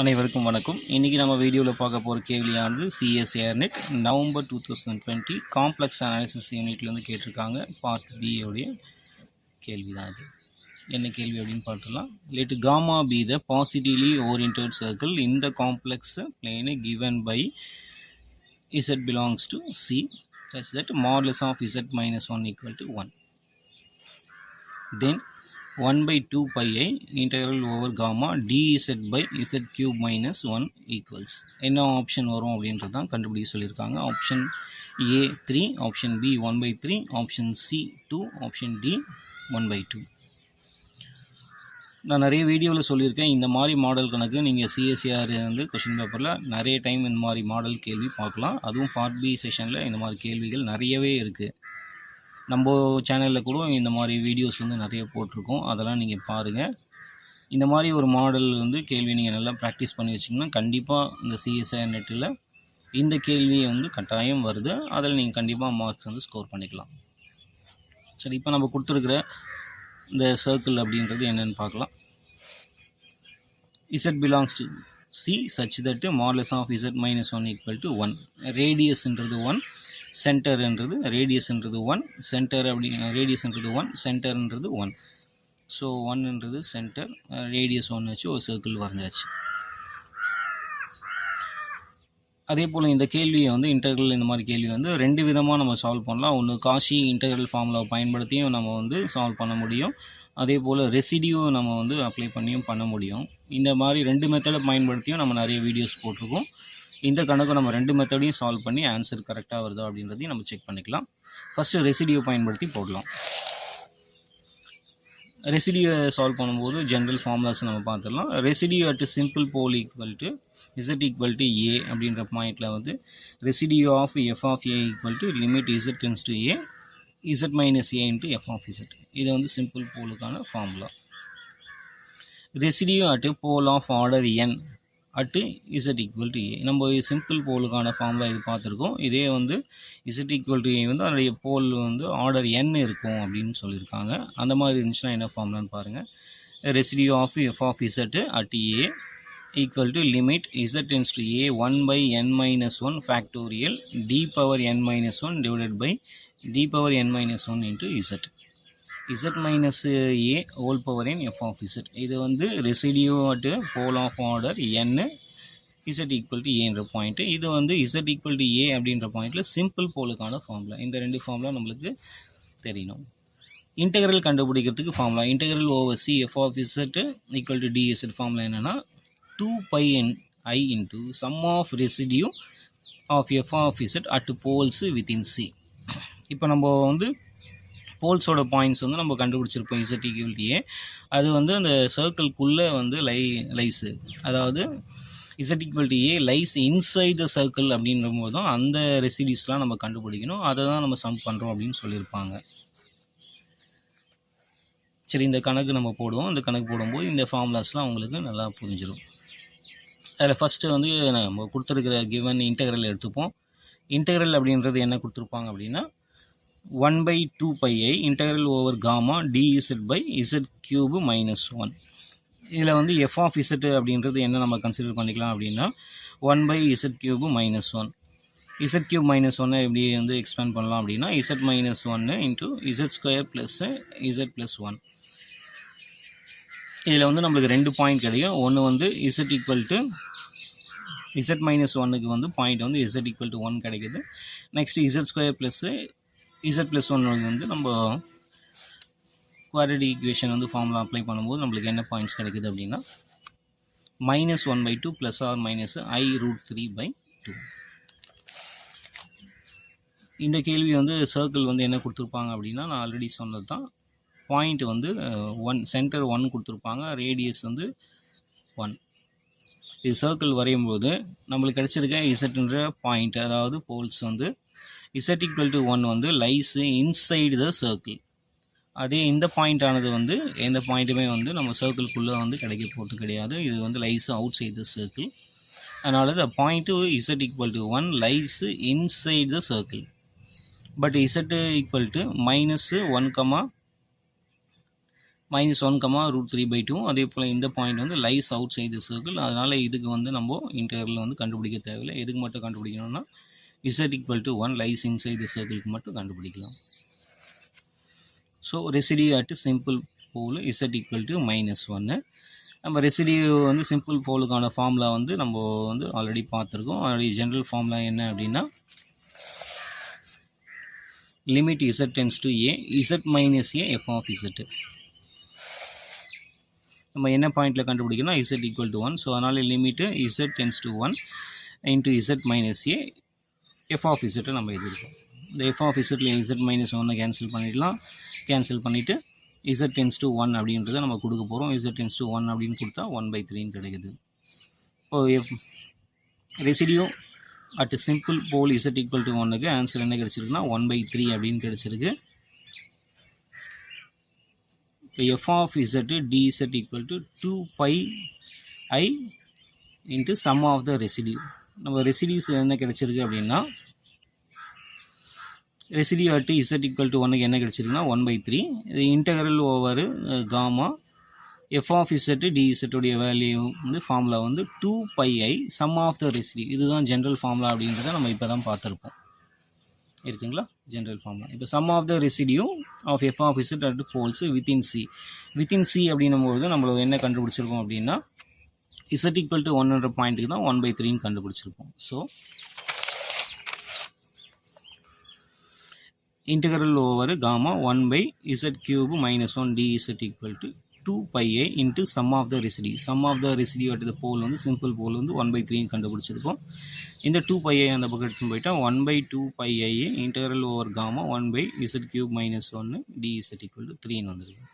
அனைவருக்கும் வணக்கம். இன்றைக்கி நம்ம வீடியோவில் பார்க்க போகிற கேள்வியானது சிஎஸ்ஏஆர்நெட் நவம்பர் 2020 காம்ப்ளெக்ஸ் அனாலிசிஸ் யூனிட்லேருந்து கேட்டிருக்காங்க. பார்ட் பி உடைய கேள்வி தான் இது. என்ன கேள்வி அப்படின்னு பார்த்துக்கலாம். Let gamma be the positively oriented circle in the complex plane given by z belongs to c such that modulus of z minus 1 equal to 1. Then 1 by 2 pi I integral over gamma dz by z cube minus 1 equals என்ன option வரும் அப்படின்றது தான் கண்டுபிடிக்க சொல்லியிருக்காங்க. Option A 3, option B 1 by 3, option C 2, option D 1 by 2. நான் நிறைய வீடியோவில் சொல்லியிருக்கேன், இந்த மாதிரி மாடல் கணக்கு நீங்கள் சிஎஸ்சிஆர் வந்து கொஷின் பேப்பரில் நிறைய டைம் இந்த மாதிரி மாடல் கேள்வி பார்க்கலாம். அதுவும் பார்ட் பி செஷனில் இந்த மாதிரி கேள்விகள் நிறையவே இருக்குது. நம்ம சேனலில் கூட இந்த மாதிரி வீடியோஸ் வந்து நிறைய போட்டிருக்கோம், அதெல்லாம் நீங்கள் பாருங்கள். இந்த மாதிரி ஒரு மாடல் வந்து கேள்வி நீங்கள் நல்லா ப்ராக்டிஸ் பண்ணி வச்சிங்கன்னா கண்டிப்பாக இந்த சிஎஸ்ஐஆர் நெட்டில் இந்த கேள்வி வந்து கட்டாயம் வருது. அதில் நீங்கள் கண்டிப்பாக மார்க்ஸ் வந்து ஸ்கோர் பண்ணிக்கலாம். சரி, இப்போ நம்ம கொடுத்துருக்குற இந்த சர்க்கிள் அப்படின்றது என்னென்னு பார்க்கலாம். z belongs to c such that modulus of z minus 1 equal to 1. ரேடியஸ்ன்றது 1, சென்டர்ன்றது ரேடியஸ்ன்றது 1, centre அப்படி ரேடியஸ்ன்றது 1, சென்டர்ன்றது 1. ஸோ 1ன்றது சென்டர், ரேடியஸ் 1 வச்சு ஒரு சர்க்கிள் வரைஞ்சாச்சு. அதே போல் இந்த கேள்வியை வந்து இன்டெக்ரல் இந்த மாதிரி கேள்வி வந்து ரெண்டு விதமாக நம்ம சால்வ் பண்ணலாம். ஒன்று காஷி இன்டெக்ரல் ஃபார்முலாவை பயன்படுத்தியும் நம்ம வந்து சால்வ் பண்ண முடியும். அதே போல் ரெசிடியூ நம்ம வந்து அப்ளை பண்ணியும் பண்ண முடியும். இந்த மாதிரி ரெண்டு மெத்தடை பயன்படுத்தியும் நம்ம நிறைய வீடியோஸ் போட்டிருக்கோம். இந்த கணக்கு நம்ம ரெண்டு மெத்தடையும் சால்வ் பண்ணி ஆன்சர் கரெக்டாக வருதா அப்படின்றதையும் நம்ம செக் பண்ணிக்கலாம். ஃபஸ்ட்டு ரெசிடியூ பயன்படுத்தி போடலாம். ரெசிடியூவை சால்வ் பண்ணும்போது ஜென்ரல் ஃபார்முலாஸ் நம்ம பார்த்துடலாம். Residue at simple pole equal to z equal to a அப்படின்ற பாயிண்டில் வந்து residue of f of a equal to limit z tends to a z minus a into f of z. இது வந்து simple போலுக்கான formula. Residue at pole of order n at z equal to a. நம்ம simple போலுக்கான formula இது பார்த்துருக்கோம். இதே வந்து z equal to a வந்து அதனுடைய போல் வந்து ஆர்டர் n இருக்கும் அப்படின்னு சொல்லியிருக்காங்க. அந்த மாதிரி இருந்துச்சுன்னா என்ன ஃபார்முலான்னு பாருங்கள். Residue of f of z at a equal to limit z tends to a 1 by n minus 1 factorial d power n minus 1 divided by d power n minus 1 into z. z minus a whole power n f of z. இது வந்து residue at pole of order n z equal to a என்ற பாயிண்ட். இது வந்து z equal to a அப்படின்ற பாயிண்டில் simple போலுக்கான formula. இந்த ரெண்டு ஃபார்முலா நம்மளுக்கு தெரியணும். இன்டெக்ரல் கண்டுபிடிக்கிறதுக்கு formula integral over c f of z equal to dz. Formula என்னென்னா 2 pi I into sum of residue of f of z at poles within c. இப்போ நம்ம வந்து போல்ஸோட பாயிண்ட்ஸ் வந்து நம்ம கண்டுபிடிச்சிருப்போம் z equal to a. அது வந்து அந்த சர்க்கிள்குள்ளே வந்து லைஸு, அதாவது z equal to a lies inside the circle அப்படின்ற போது தான் அந்த ரெசிடியூஸ்லாம் நம்ம கண்டுபிடிக்கணும். அதை தான் நம்ம சம் பண்ணுறோம் அப்படின்னு சொல்லியிருப்பாங்க. சரி, இந்த கணக்கு நம்ம போடுவோம். இந்த கணக்கு போடும்போது இந்த ஃபார்முலாஸ்லாம் உங்களுக்கு நல்லா புரிஞ்சிடும். அதில் ஃபஸ்ட்டு வந்து நம்ம கொடுத்துருக்கிற கிவன் இன்டெக்ரல் எடுத்துப்போம். இன்டெக்ரல் அப்படின்றது என்ன கொடுத்துருப்பாங்க அப்படின்னா 1 by 2 pi I integral over gamma dz by z cube minus 1. இதில் வந்து f of z அப்படின்றது என்ன நம்ம கன்சிடர் பண்ணிக்கலாம் அப்படின்னா 1 by z cube minus 1. z cube minus 1 எப்படி வந்து எக்ஸ்பேண்ட் பண்ணலாம் அப்படின்னா z minus 1 into z square plus z plus 1. இதில் வந்து நம்மளுக்கு ரெண்டு பாயிண்ட் கிடைக்கும். ஒன்று வந்து z equal to z minus 1க்கு வந்து பாயிண்ட் வந்து z equal to 1 கிடைக்குது. Next z square plus z plus 1 வந்து நம்ம குவாட்ரேட்டிக் ஈக்குவேஷன் வந்து ஃபார்முலா அப்ளை பண்ணும்போது நம்மளுக்கு என்ன பாயிண்ட்ஸ் கிடைக்குது அப்படின்னா -1/2 ப்ளஸ் ஆர் மைனஸ் i√3/2. இந்த கேள்வி வந்து சர்க்கிள் வந்து என்ன கொடுத்துருப்பாங்க அப்படின்னா நான் ஆல்ரெடி சொன்னது தான். பாயிண்ட் வந்து 1, சென்டர் 1 கொடுத்துருப்பாங்க, ரேடியஸ் வந்து 1. இது சர்க்கிள் வரையும்போது நம்மளுக்கு கிடச்சிருக்க இசட்ன்ற பாயிண்ட், அதாவது போல்ஸ் வந்து z equal to 1 வந்து லைஸ் இன்சைடு த சர்க்கிள். அதே இந்த பாயிண்ட் ஆனது வந்து எந்த பாயிண்ட்டுமே வந்து நம்ம சர்க்கிள்குள்ளே வந்து கிடைக்க போகிறது கிடையாது. இது வந்து lies outside the circle. அதனால the point z equal to 1 lies inside the circle. But z equal to -1, -1, அதே போல் இந்த பாயிண்ட் வந்து lies outside the circle. அதனால் இதுக்கு வந்து நம்ம இன்டெக்ரல் வந்து கண்டுபிடிக்க தேவையில்லை. எதுக்கு மட்டும் கண்டுபிடிக்கணும்னா z=1 லைஸ் இன்சைட் தி சர்க்கிளுக்கு மட்டும் கண்டுபிடிக்கலாம். So residue at simple pole z=-1. நம்ம ரெசிடியூ வந்து சிம்பிள் போலுக்கான ஃபார்முலா வந்து நம்ம வந்து ஆல்ரெடி பார்த்துருக்கோம். அதனுடைய ஜென்ரல் ஃபார்முலா என்ன அப்படின்னா limit z tends to a z - a f of z. நம்ம என்ன பாயிண்டில் கண்டுபிடிக்கணும் z=1. ஸோ அதனால் limit z tends to 1 into z - a f of z நம்ம எழுதியிருக்கோம். இந்த f of zல z - 1 கேன்சல் பண்ணிடலாம். கேன்சல் பண்ணிவிட்டு z டென்ஸ் டு 1 அப்படின்றத நம்ம கொடுக்க போகிறோம். z டென்ஸ் டு 1 அப்படின்னு கொடுத்தா 1/3 கிடைக்குது. இப்போது ரெசிடியூ அட் சிம்பிள் போல் z=1க்கு ஆன்சர் என்ன கிடச்சிருக்குன்னா 1/3 அப்படின்னு கிடச்சிருக்கு. இப்போ f of z dz = 2πi into sum of the residue. நம்ம ரெசிடியூஸ் என்ன கிடச்சிருக்கு அப்படின்னா ரெசிடியூ அட் z=1க்கு என்ன கிடச்சிருக்குன்னா 1/3. இது integral over gamma f of z dz உடைய வேல்யூ வந்து ஃபார்முலா வந்து 2πi sum of the residue. இதுதான் ஜென்ரல் ஃபார்முலா அப்படின்றத நம்ம இப்போ தான் பார்த்துருப்போம். இருக்குங்களா ஜென்ரல் ஃபார்முலா. இப்போ sum of the residue of f of z at poles within C அப்படின்னும்போது நம்மளுக்கு என்ன கண்டுபிடிச்சிருக்கோம் அப்படின்னா z=1 பாயிண்ட்டுக்கு தான் 1/3 கண்டுபிடிச்சிருக்கோம். So integral over gamma 1/z³ - 1 dz = 2πi into sum of the residue. Sum of the residue at the pole வந்து simple போல் வந்து 1/3 கண்டுபிடிச்சிருக்கோம். இந்த 2πi அந்த பக்கம் எடுத்துன்னு போயிட்டா 1/2πi integral over gamma 1/z³ - 1 dz = 3 வந்துருக்கு.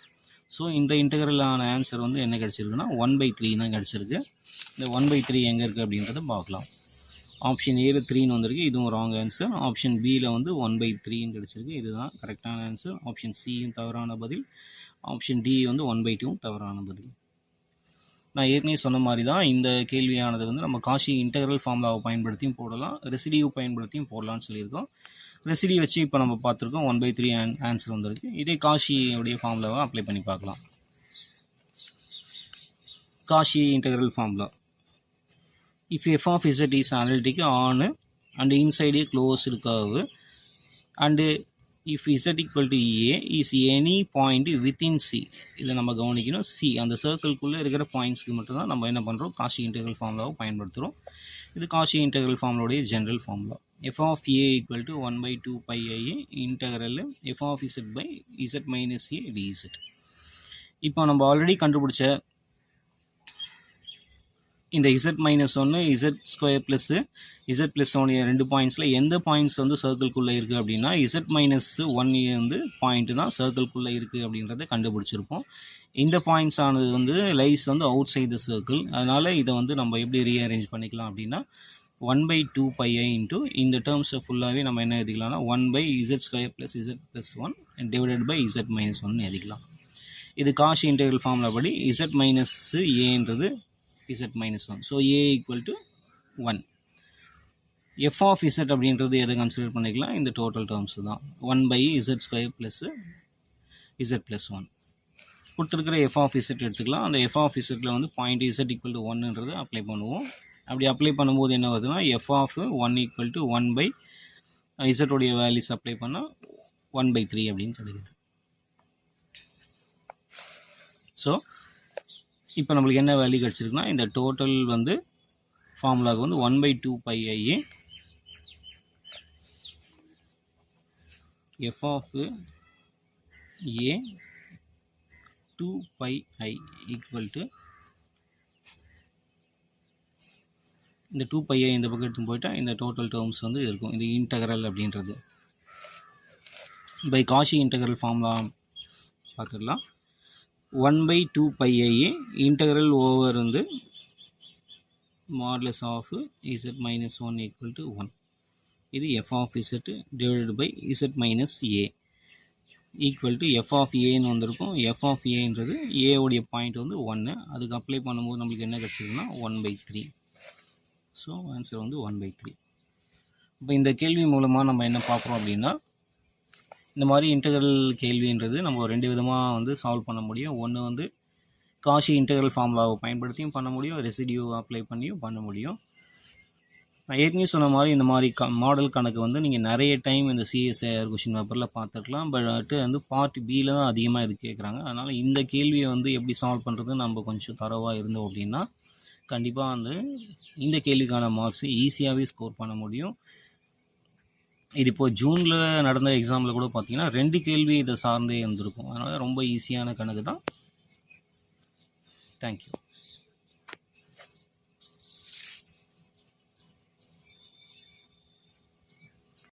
ஸோ இந்த இன்டெக்ரலான ஆன்சர் வந்து என்ன கிடச்சிருக்குன்னா 1/3 தான் கிடச்சிருக்கு. இந்த 1/3 எங்கே இருக்குது அப்படின்றத பார்க்கலாம். ஆப்ஷன் ஏல 3 வந்திருக்கு, இதுவும் ராங் ஆன்சர். ஆப்ஷன் பியில் வந்து 1/3 கிடச்சிருக்கு, இதுதான் கரெக்டான ஆன்சர். ஆப்ஷன் சியும் தவறான பதில். ஆப்ஷன் டி வந்து 1/2 தவறான பதில். நான் ஏற்கனவே சொன்ன மாதிரி தான் இந்த கேள்வியானது வந்து நம்ம காஷி இன்டெக்ரல் ஃபார்முலாவை பயன்படுத்தியும் போடலாம், ரெசிடியூ பயன்படுத்தியும் போடலாம்னு சொல்லியிருக்கோம். ரெசிடியூ வச்சு இப்போ நம்ம பார்த்துருக்கோம் 1/3 ஆன்சர் வந்திருக்கு. இதே காஷியுடைய ஃபார்முலாவை அப்ளை பண்ணி பார்க்கலாம். Cauchy integral formula. If f of z is analytic on and inside a closed curve and if z = a is any point within c. இதை நம்ம கவனிக்கணும். c அந்த சர்க்கிள்குள்ளே இருக்கிற பாயிண்ட்ஸ்க்கு மட்டும்தான் நம்ம என்ன பண்ணுறோம் காஷி இன்டெக்ரல் ஃபார்முலாவை பயன்படுத்துகிறோம். இது காஷி இன்டெக்ரல் ஃபார்முலாவுடைய general formula. f of a = 1/2πi integral f of z by z minus a dz. இப்போ நம்ம ஆல்ரெடி கண்டுபிடிச்ச இந்த z-1 z² ப்ளஸ் z+1 ரெண்டு பாயிண்ட்ஸில் எந்த பாயிண்ட்ஸ் வந்து சர்க்கிள்குள்ளே இருக்குது அப்படின்னா z-1 வந்து பாயிண்ட் தான் சர்க்கிள்குள்ளே இருக்குது அப்படின்றத கண்டுபிடிச்சிருப்போம். இந்த பாயிண்ட்ஸ் ஆனது வந்து லைஸ் வந்து அவுட் சைட் த சர்க்கிள். அதனால் இதை வந்து நம்ம எப்படி ரீஅரேஞ்ச் பண்ணிக்கலாம் அப்படின்னா 1/2πi இன்ட்டு இந்த டேர்ம்ஸை ஃபுல்லாகவே நம்ம என்ன எழுதிக்கலாம்னா 1/z² plus z+1 divided by z-1 எழுதிக்கலாம். இது காஷி இன்டெக்ரல் ஃபார்முலா படி z-a z-1. So a = 1. f of z அப்படின்றது எதை கன்சிடர் பண்ணிக்கலாம், இந்த டோட்டல் டேர்ம்ஸ் தான் 1/z² ப்ளஸ் z+1. கொடுத்துருக்கிற f of z எடுத்துக்கலாம். அந்த f of zல வந்து பாயிண்ட் z = 1ன்றது அப்ளை பண்ணுவோம். அப்படி அப்ளை பண்ணும்போது என்ன வருதுன்னா f of 1 = 1/z உடைய வேல்யூஸ் அப்ளை பண்ணால் 1/3 அப்படின்னு கிடைக்குது. ஸோ இப்போ நம்மளுக்கு என்ன வேல்யூ கிடச்சிருக்குன்னா இந்த டோட்டல் வந்து ஃபார்முலாவுக்கு வந்து 1/2πi f of a 2πi equal to இந்த 2πi இந்த பக்கம் எடுத்து போயிட்டால் இந்த டோட்டல் டேர்ம்ஸ் வந்து இருக்கும். இது இன்டெக்ரல் அப்படின்றது பை காஷி இன்டெக்ரல் ஃபார்முலா பார்த்துடலாம். 1/2πi இன்டெக்ரல் ஓவர் வந்து மாடுலஸ் ஆஃப் z-1 = 1. இது f of z divided by z-a equal to f of aன்னு வந்திருக்கும். f of aன்றது a உடைய பாயிண்ட் வந்து 1. அதுக்கு அப்ளை பண்ணும்போது நம்மளுக்கு என்ன கிடச்சிருக்குன்னா 1/3. ஸோ ஆன்சர் வந்து 1/3. இப்போ இந்த கேள்வி மூலமாக நம்ம என்ன பார்க்குறோம் அப்படின்னா இந்த மாதிரி இன்டெக்ரல் கேள்வின்றது நம்ம 2 விதமாக வந்து சால்வ் பண்ண முடியும். ஒன்று வந்து காஷி இன்டெக்ரல் ஃபார்முலாவை பயன்படுத்தியும் பண்ண முடியும், ரெசிடியூ அப்ளை பண்ணியும் பண்ண முடியும். நான் ஏற்கனவே சொன்ன மாதிரி இந்த மாதிரி மாடல் கணக்கு வந்து நீங்கள் நிறைய டைம் இந்த சிஎஸ்ஐஆர் கொஷின் பேப்பரில் பார்த்துக்கலாம். பட் வந்து பார்ட் பியில் தான் அதிகமாக இது கேட்குறாங்க. அதனால் இந்த கேள்வியை வந்து எப்படி சால்வ் பண்ணுறது நம்ம கொஞ்சம் தரவாக இருந்தோம் அப்படின்னா கண்டிப்பாக வந்து இந்த கேள்விக்கான மார்க்ஸ் ஈஸியாகவே ஸ்கோர் பண்ண முடியும். இது இப்போ ஜூனில் நடந்த எக்ஸாமில் கூட பார்த்தீங்கன்னா 2 கேள்வி இதை சார்ந்தே இருந்திருக்கும். அதனால் ரொம்ப ஈஸியான கணக்கு தான். தேங்க்யூ.